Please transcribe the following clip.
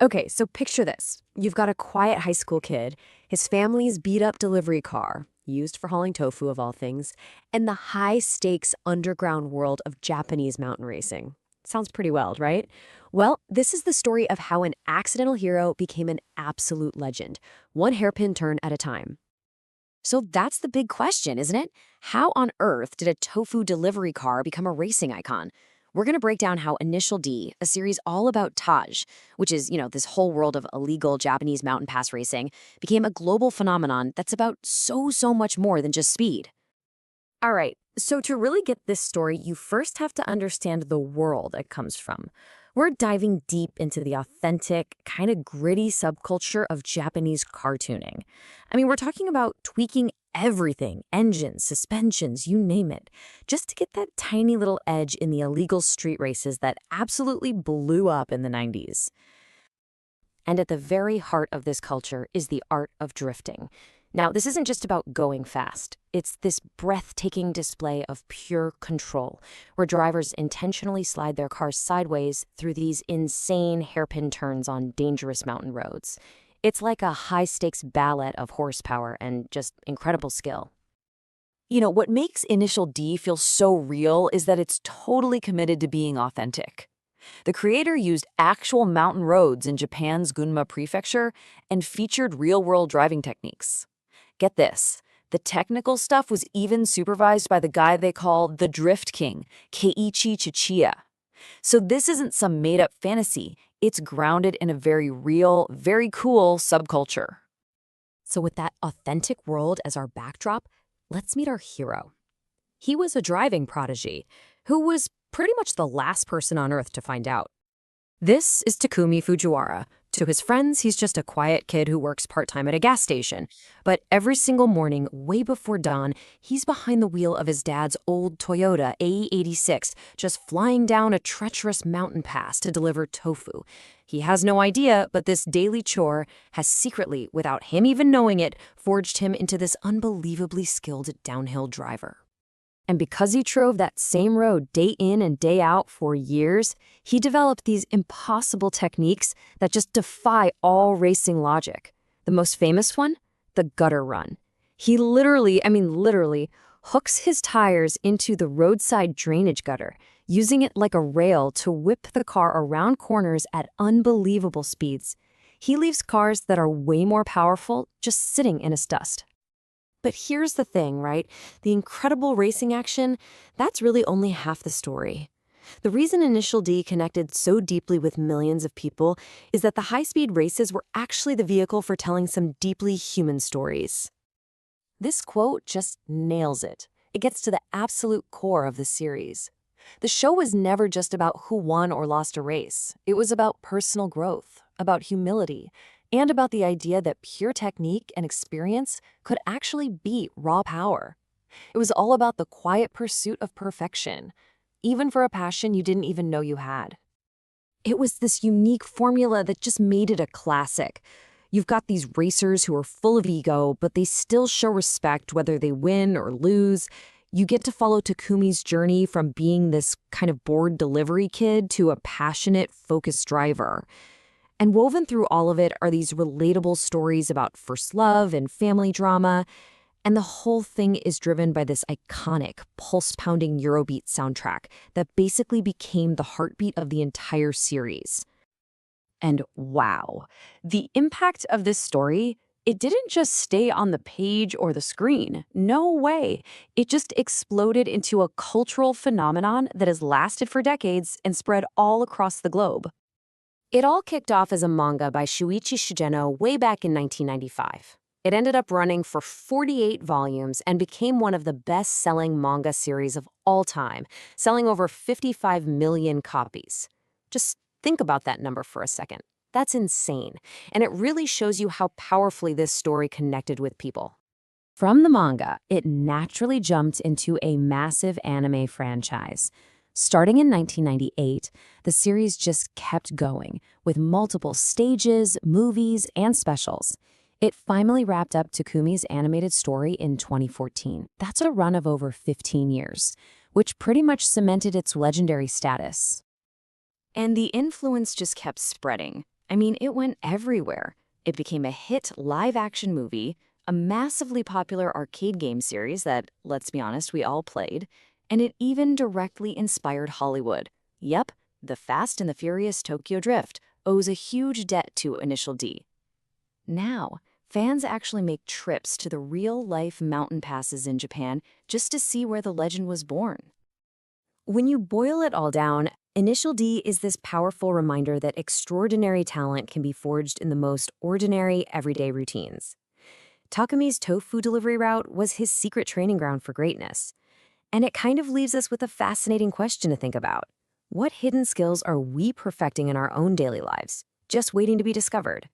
Okay, so picture this. You've got a quiet high school kid, his family's beat-up delivery car, used for hauling tofu of all things, and the high-stakes underground world of Japanese mountain racing. Sounds pretty wild, right? Well, this is the story of how an accidental hero became an absolute legend, one hairpin turn at a time. So that's the big question, isn't it? How on earth did a tofu delivery car become a racing icon? We're going to break down how Initial D, a series all about Taj, which is, this whole world of illegal Japanese mountain pass racing, became a global phenomenon that's about so much more than just speed. All right, so to really get this story, you first have to understand the world it comes from. We're diving deep into the authentic, kind of gritty subculture of Japanese cartooning. I mean, we're talking about tweaking everything, engines, suspensions, you name it, just to get that tiny little edge in the illegal street races that absolutely blew up in the 90s. And at the very heart of this culture is the art of drifting. Now, this isn't just about going fast. It's this breathtaking display of pure control, where drivers intentionally slide their cars sideways through these insane hairpin turns on dangerous mountain roads. It's like a high-stakes ballet of horsepower and just incredible skill. What makes Initial D feel so real is that it's totally committed to being authentic. The creator used actual mountain roads in Japan's Gunma prefecture and featured real-world driving techniques. Get this, the technical stuff was even supervised by the guy they call the Drift King, Keiichi Chichiya. So this isn't some made-up fantasy. It's grounded in a very real, very cool subculture. So with that authentic world as our backdrop, let's meet our hero. He was a driving prodigy who was pretty much the last person on Earth to find out. This is Takumi Fujiwara. To his friends, he's just a quiet kid who works part-time at a gas station. But every single morning, way before dawn, he's behind the wheel of his dad's old Toyota AE86, just flying down a treacherous mountain pass to deliver tofu. He has no idea, but this daily chore has secretly, without him even knowing it, forged him into this unbelievably skilled downhill driver. And because he drove that same road day in and day out for years, he developed these impossible techniques that just defy all racing logic. The most famous one? The gutter run. He literally hooks his tires into the roadside drainage gutter, using it like a rail to whip the car around corners at unbelievable speeds. He leaves cars that are way more powerful just sitting in its dust. But here's the thing, right? The incredible racing action, that's really only half the story. The reason Initial D connected so deeply with millions of people is that the high-speed races were actually the vehicle for telling some deeply human stories. This quote just nails it. It gets to the absolute core of the series. The show was never just about who won or lost a race. It was about personal growth, about humility, and about the idea that pure technique and experience could actually beat raw power. It was all about the quiet pursuit of perfection, even for a passion you didn't even know you had. It was this unique formula that just made it a classic. You've got these racers who are full of ego, but they still show respect whether they win or lose. You get to follow Takumi's journey from being this kind of bored delivery kid to a passionate, focused driver. And woven through all of it are these relatable stories about first love and family drama. And the whole thing is driven by this iconic, pulse-pounding Eurobeat soundtrack that basically became the heartbeat of the entire series. And wow, the impact of this story, it didn't just stay on the page or the screen. No way. It just exploded into a cultural phenomenon that has lasted for decades and spread all across the globe. It all kicked off as a manga by Shuichi Shigeno way back in 1995. It ended up running for 48 volumes and became one of the best-selling manga series of all time, selling over 55 million copies. Just think about that number for a second. That's insane, and it really shows you how powerfully this story connected with people. From the manga, it naturally jumped into a massive anime franchise. Starting in 1998, the series just kept going, with multiple stages, movies, and specials. It finally wrapped up Takumi's animated story in 2014. That's a run of over 15 years, which pretty much cemented its legendary status. And the influence just kept spreading. I mean, it went everywhere. It became a hit live-action movie, a massively popular arcade game series that, let's be honest, we all played, and it even directly inspired Hollywood. Yep, the Fast and the Furious Tokyo Drift owes a huge debt to Initial D. Now, fans actually make trips to the real-life mountain passes in Japan just to see where the legend was born. When you boil it all down, Initial D is this powerful reminder that extraordinary talent can be forged in the most ordinary, everyday routines. Takami's tofu delivery route was his secret training ground for greatness. And it kind of leaves us with a fascinating question to think about. What hidden skills are we perfecting in our own daily lives, just waiting to be discovered?